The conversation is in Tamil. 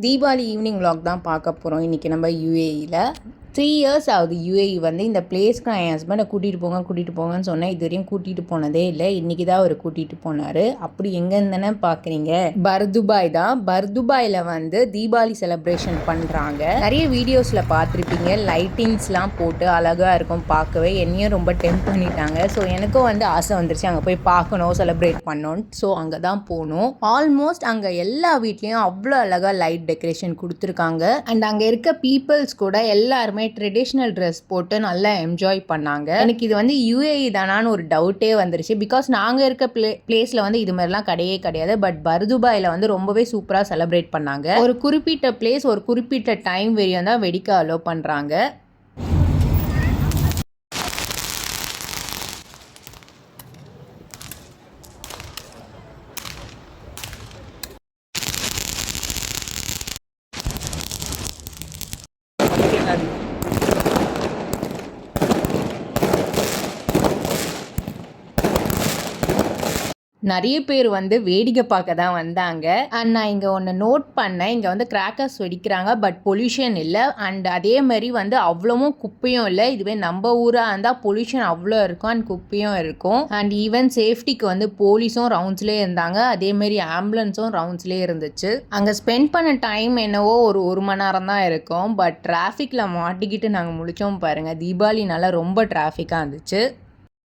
தீபாவளி ஈவினிங் vlog தான் பார்க்க போகிறோம். இன்றைக்கி நம்ம யூஏஇயில் 3 இயர்ஸ் ஆகுது. யூஏஇ வந்து இந்த பிளேஸ்க்கு நான் என் ஹஸ்பண்டை கூட்டிகிட்டு போங்கன்னு சொன்னேன். இது வரையும் கூட்டிகிட்டு போனதே இல்லை. இன்றைக்கி தான் அவர் கூட்டிகிட்டு போனார். அப்படி எங்கேருந்துன்னு பார்க்குறீங்க, பர்துபாய் தான். பர்துபாயில் வந்து தீபாவளி செலிப்ரேஷன் பண்ணுறாங்க. நிறைய வீடியோஸில் பார்த்துருப்பீங்க. லைட்டிங்ஸ்லாம் போட்டு அழகாக இருக்கும் பார்க்கவே. என்னையும் ரொம்ப டெம்ப் பண்ணிட்டாங்க. ஸோ எனக்கும் வந்து ஆசை வந்துருச்சு அங்கே போய் பார்க்கணும், செலிப்ரேட் பண்ணணும். ஸோ அங்கே தான் போகணும். ஆல்மோஸ்ட் அங்கே எல்லா வீட்லேயும் அவ்வளோ அழகாக லைட் டெக்கரேஷன் கொடுத்துருக்காங்க. அண்ட் அங்கே இருக்க பீப்புள்ஸ் கூட எல்லாருமே ட்ரெடிஷ்னல் ட்ரெஸ் போட்டு நல்லா என்ஜாய் பண்ணாங்க. எனக்கு இது வந்து யூஏஇ தானான்னு ஒரு டவுட்டே வந்துருச்சு. பிகாஸ் நாங்கள் இருக்க பிளேஸில் வந்து இது மாதிரிலாம் கிடையாது. பட் பர்துபாயில் வந்து ரொம்பவே சூப்பராக செலிப்ரேட் பண்ணாங்க. ஒரு குறிப்பிட்ட பிளேஸ் ஒரு குறிப்பிட்ட டைம் வரையும் தான் வெடிக்க அலோவ் பண்ணுறாங்க. நிறைய பேர் வந்து வேடிக்கை பார்க்க தான் வந்தாங்க. அண்ட் நான் இங்கே ஒன்று நோட் பண்ணேன். இங்கே வந்து கிராக்கர்ஸ் வெடிக்கிறாங்க, பட் பொல்யூஷன் இல்லை. அண்ட் அதே மாதிரி வந்து அவ்வளவும் குப்பையும் இல்லை. இதுவே நம்ம ஊராக இருந்தால் பொல்யூஷன் அவ்வளோ இருக்கும் அண்ட் குப்பையும் இருக்கும். அண்ட் ஈவன் சேஃப்டிக்கு வந்து போலீஸும் ரவுண்ட்ஸ்லேயே இருந்தாங்க. அதேமாரி ஆம்புலன்ஸும் ரவுண்ட்ஸ்லேயே இருந்துச்சு. அங்கே ஸ்பெண்ட் பண்ண டைம் என்னவோ ஒரு மணி நேரம் தான் இருக்கும். பட் டிராஃபிக்கில் மாட்டிக்கிட்டு நாங்கள் முழிச்சோம் பாருங்கள். தீபாவளினால ரொம்ப டிராஃபிக்காக இருந்துச்சு.